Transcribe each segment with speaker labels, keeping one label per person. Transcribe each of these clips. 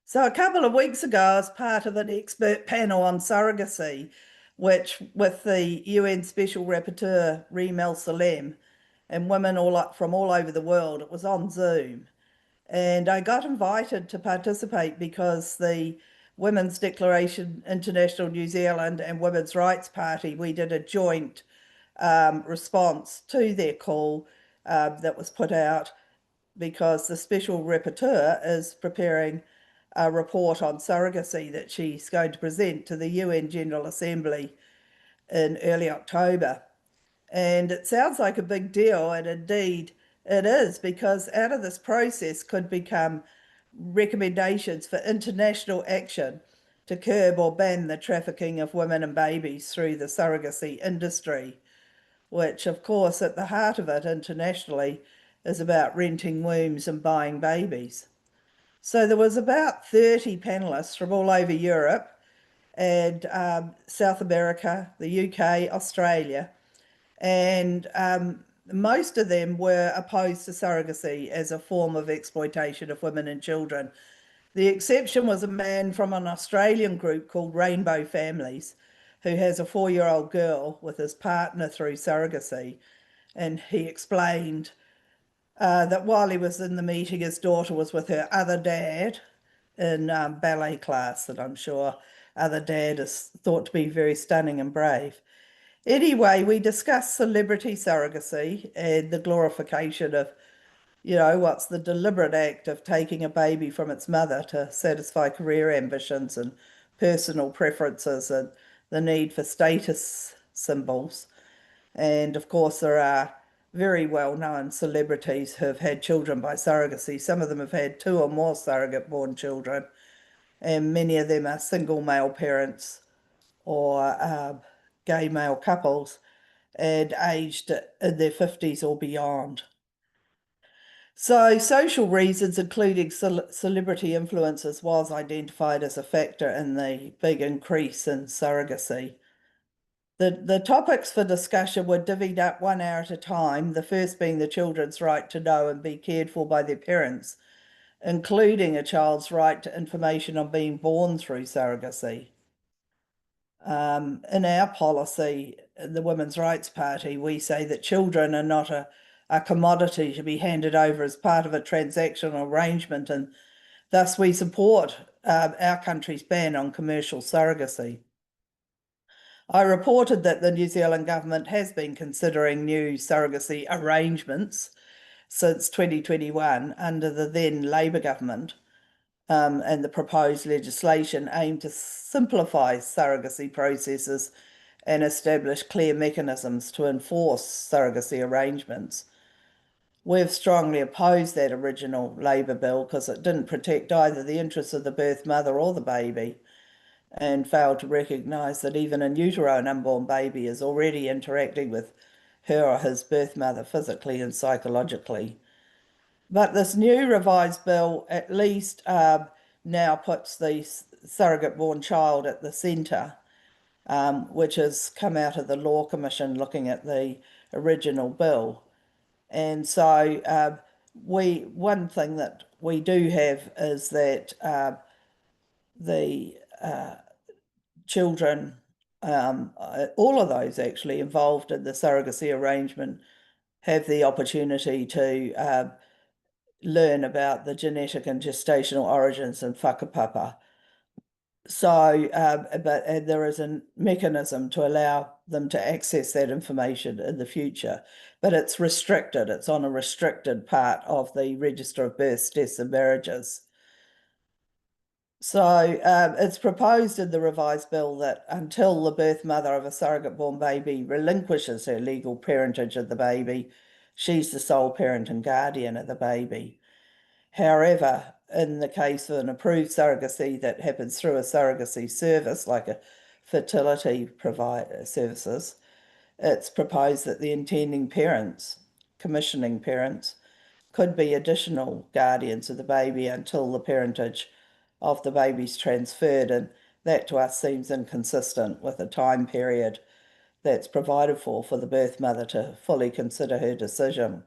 Speaker 1: So a couple of weeks ago, I was part of an expert panel on surrogacy, which with the UN Special Rapporteur Reem El Salem and women from all over the world. It was on Zoom. And I got invited to participate because the Women's Declaration International New Zealand and Women's Rights Party, we did a joint response to their call that was put out because the Special Rapporteur is preparing a report on surrogacy that she's going to present to the UN General Assembly in early October. And it sounds like a big deal, and indeed it is, because out of this process could become recommendations for international action to curb or ban the trafficking of women and babies through the surrogacy industry, which, of course, at the heart of it internationally is about renting wombs and buying babies. So there was about 30 panelists from all over Europe and South America, the UK, Australia, and most of them were opposed to surrogacy as a form of exploitation of women and children. The exception was a man from an Australian group called Rainbow Families, who has a 4-year-old girl with his partner through surrogacy. And he explained that while he was in the meeting, his daughter was with her other dad in ballet class, that I'm sure other dad is thought to be very stunning and brave. Anyway, we discussed celebrity surrogacy and the glorification of, what's the deliberate act of taking a baby from its mother to satisfy career ambitions and personal preferences and the need for status symbols. And of course, there are very well-known celebrities who have had children by surrogacy. Some of them have had 2 or more surrogate-born children, and many of them are single male parents or gay male couples and aged in their 50s or beyond. So social reasons, including celebrity influences, was identified as a factor in the big increase in surrogacy. The topics for discussion were divvied up 1 hour at a time, the first being the children's right to know and be cared for by their parents, including a child's right to information on being born through surrogacy. In our policy, the Women's Rights Party, we say that children are not a commodity to be handed over as part of a transactional arrangement, and thus we support our country's ban on commercial surrogacy. I reported that the New Zealand government has been considering new surrogacy arrangements since 2021 under the then Labour government, and the proposed legislation aimed to simplify surrogacy processes and establish clear mechanisms to enforce surrogacy arrangements. We've strongly opposed that original Labour bill because it didn't protect either the interests of the birth mother or the baby, and failed to recognise that even in utero, an unborn baby is already interacting with her or his birth mother physically and psychologically. But this new revised bill at least now puts the surrogate-born child at the centre, which has come out of the Law Commission looking at the original bill. And so one thing that we do have is that the children, all of those actually involved in the surrogacy arrangement, have the opportunity to learn about the genetic and gestational origins and whakapapa. So, but there is a mechanism to allow them to access that information in the future, but it's restricted. It's on a restricted part of the Register of Births, Deaths and Marriages. So it's proposed in the revised bill that until the birth mother of a surrogate-born baby relinquishes her legal parentage of the baby, she's the sole parent and guardian of the baby. However, in the case of an approved surrogacy that happens through a surrogacy service, like a fertility provider services, it's proposed that the intending parents, commissioning parents, could be additional guardians of the baby until the parentage of the baby's transferred, and that to us seems inconsistent with the time period that's provided for the birth mother to fully consider her decision.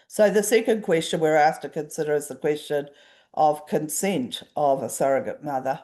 Speaker 1: So the second question we're asked to consider is the question of consent of a surrogate mother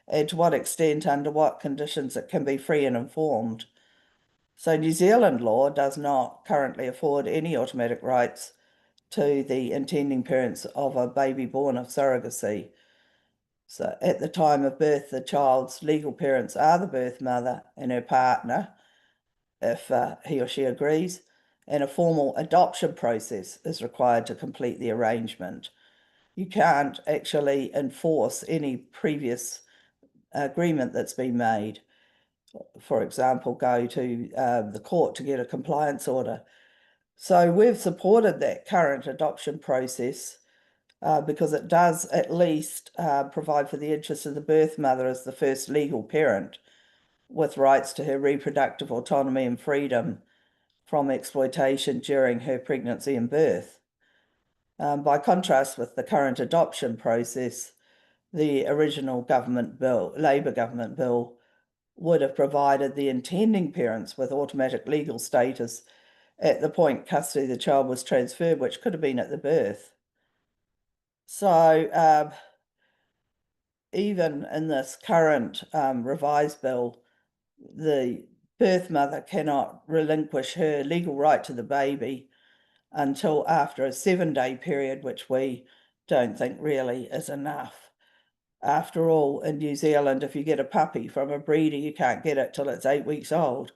Speaker 1: and to what extent, under what conditions it can be free and informed. So New Zealand law does not currently afford any automatic rights to the intending parents of a baby born of surrogacy. So at the time of birth, the child's legal parents are the birth mother and her partner, if he or she agrees, and a formal adoption process is required to complete the arrangement. You can't actually enforce any previous agreement that's been made. For example, go to the court to get a compliance order. So we've supported that current adoption process because it does at least provide for the interests of the birth mother as the first legal parent with rights to her reproductive autonomy and freedom from exploitation during her pregnancy and birth. By contrast with the current adoption process, the original government bill, Labor government bill, would have provided the intending parents with automatic legal status at the point custody of the child was transferred, which could have been at the birth. So even in this current revised bill, the birth mother cannot relinquish her legal right to the baby until after a 7-day period, which we don't think really is enough. After all, in New Zealand, if you get a puppy from a breeder, you can't get it till it's 8 weeks old.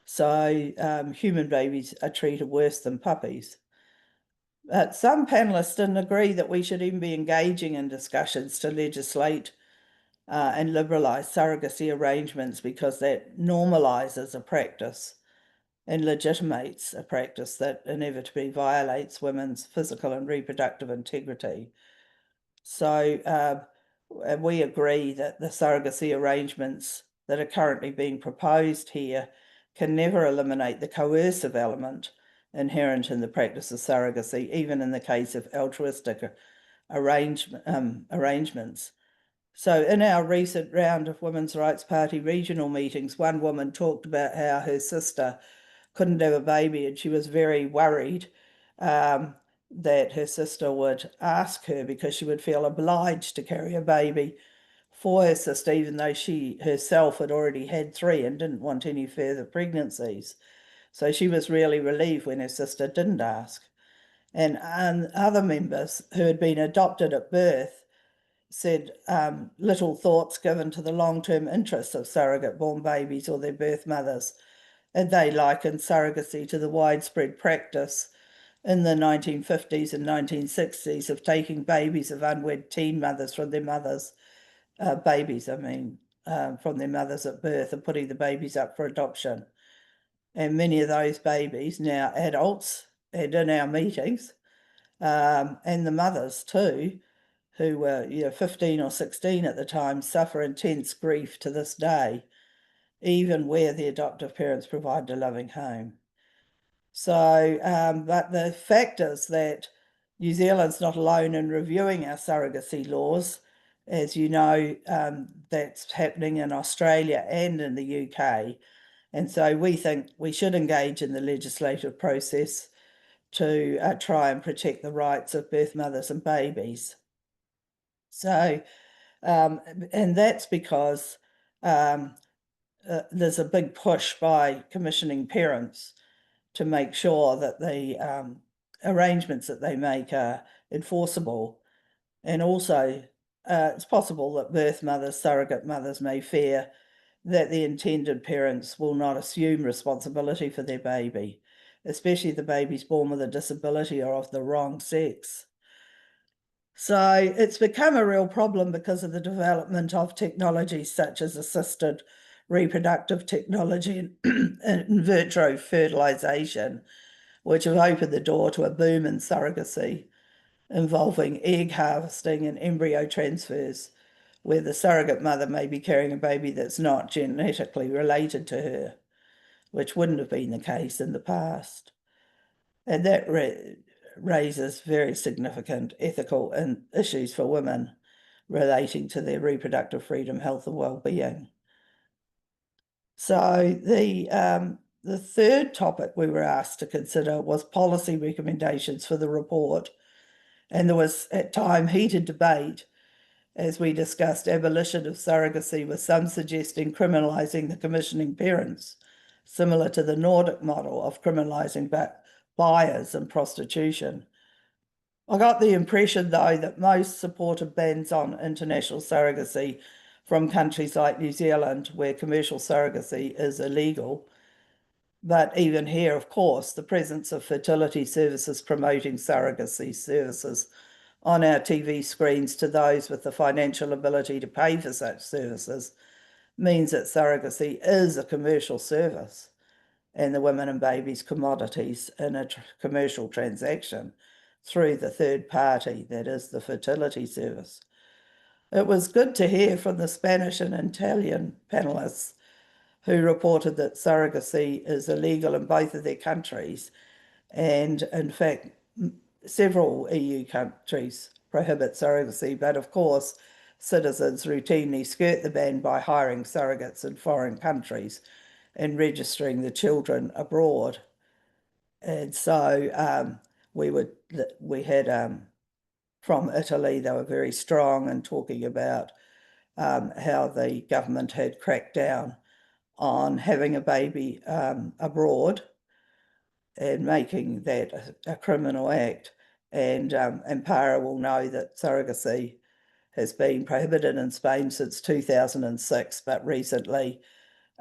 Speaker 1: So human babies are treated worse than puppies. But some panelists didn't agree that we should even be engaging in discussions to legislate and liberalise surrogacy arrangements because that normalises a practice and legitimates a practice that inevitably violates women's physical and reproductive integrity. So we agree that the surrogacy arrangements that are currently being proposed here can never eliminate the coercive element inherent in the practice of surrogacy, even in the case of altruistic arrangements. So in our recent round of Women's Rights Party regional meetings, one woman talked about how her sister couldn't have a baby and she was very worried that her sister would ask her because she would feel obliged to carry a baby for her sister, even though she herself had already had 3 and didn't want any further pregnancies. So she was really relieved when her sister didn't ask. And other members who had been adopted at birth said little thoughts given to the long-term interests of surrogate-born babies or their birth mothers, and they likened surrogacy to the widespread practice in the 1950s and 1960s of taking babies of unwed teen mothers from their mothers, from their mothers at birth and putting the babies up for adoption. And many of those babies, now adults and in our meetings, and the mothers too, who were 15 or 16 at the time, suffer intense grief to this day, even where the adoptive parents provide a loving home. So, but the fact is that New Zealand's not alone in reviewing our surrogacy laws. As you know, that's happening in Australia and in the UK. And so we think we should engage in the legislative process to try and protect the rights of birth mothers and babies. So, and that's because there's a big push by commissioning parents to make sure that the arrangements that they make are enforceable. And also, it's possible that birth mothers, surrogate mothers may fear that the intended parents will not assume responsibility for their baby, especially the babies born with a disability or of the wrong sex. So it's become a real problem because of the development of technologies such as assisted reproductive technology and in vitro fertilization, which have opened the door to a boom in surrogacy involving egg harvesting and embryo transfers, where the surrogate mother may be carrying a baby that's not genetically related to her, which wouldn't have been the case in the past. And that raises very significant ethical issues for women relating to their reproductive freedom, health and well-being. So the third topic we were asked to consider was policy recommendations for the report. And there was at time heated debate as we discussed abolition of surrogacy, with some suggesting criminalising the commissioning parents, similar to the Nordic model of criminalising buyers and prostitution. I got the impression, though, that most supported bans on international surrogacy from countries like New Zealand, where commercial surrogacy is illegal. But even here, of course, the presence of fertility services promoting surrogacy services on our TV screens to those with the financial ability to pay for such services means that surrogacy is a commercial service and the women and babies commodities in a commercial transaction through the third party, that is the fertility service. It was good to hear from the Spanish and Italian panelists who reported that surrogacy is illegal in both of their countries, and in fact, several EU countries prohibit surrogacy, but of course, citizens routinely skirt the ban by hiring surrogates in foreign countries and registering the children abroad. And so we had from Italy, they were very strong in talking about how the government had cracked down on having a baby abroad and making that a criminal act. And Amparo will know that surrogacy has been prohibited in Spain since 2006, but recently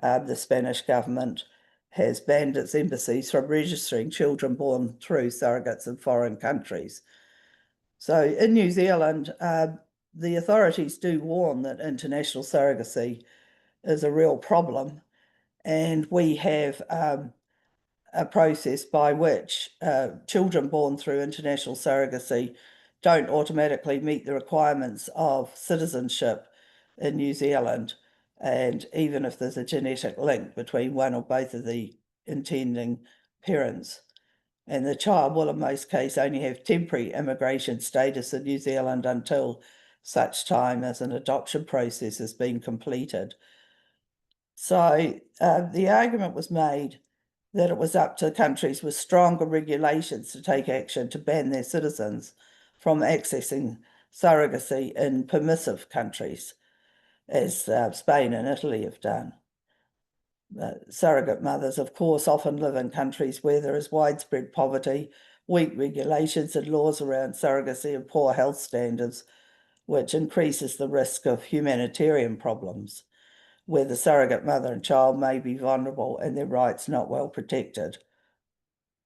Speaker 1: the Spanish government has banned its embassies from registering children born through surrogates in foreign countries. So in New Zealand, the authorities do warn that international surrogacy is a real problem, and we have a process by which children born through international surrogacy don't automatically meet the requirements of citizenship in New Zealand, and even if there's a genetic link between one or both of the intending parents. And the child will in most cases only have temporary immigration status in New Zealand until such time as an adoption process has been completed. So the argument was made that it was up to countries with stronger regulations to take action to ban their citizens from accessing surrogacy in permissive countries, as Spain and Italy have done. Surrogate mothers, of course, often live in countries where there is widespread poverty, weak regulations and laws around surrogacy, and poor health standards, which increases the risk of humanitarian problems, where the surrogate mother and child may be vulnerable and their rights not well protected.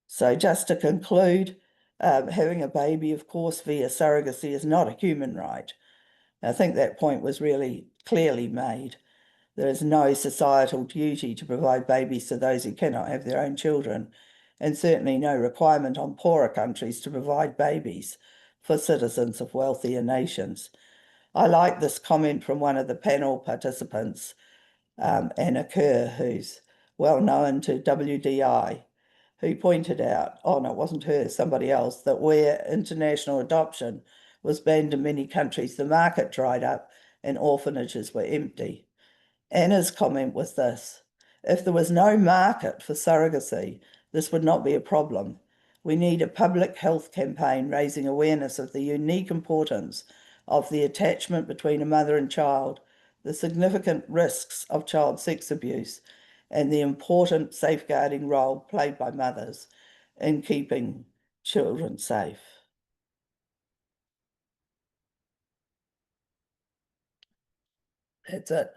Speaker 1: So just to conclude, having a baby, of course, via surrogacy is not a human right. I think that point was really clearly made. There is no societal duty to provide babies to those who cannot have their own children, and certainly no requirement on poorer countries to provide babies for citizens of wealthier nations. I like this comment from one of the panel participants, Anna Kerr, who's well known to WDI, who pointed out, oh no, it wasn't her, somebody else, that where international adoption was banned in many countries, the market dried up and orphanages were empty. Anna's comment was this: if there was no market for surrogacy, this would not be a problem. We need a public health campaign raising awareness of the unique importance of the attachment between a mother and child, the significant risks of child sex abuse, and the important safeguarding role played by mothers in keeping children safe. That's it.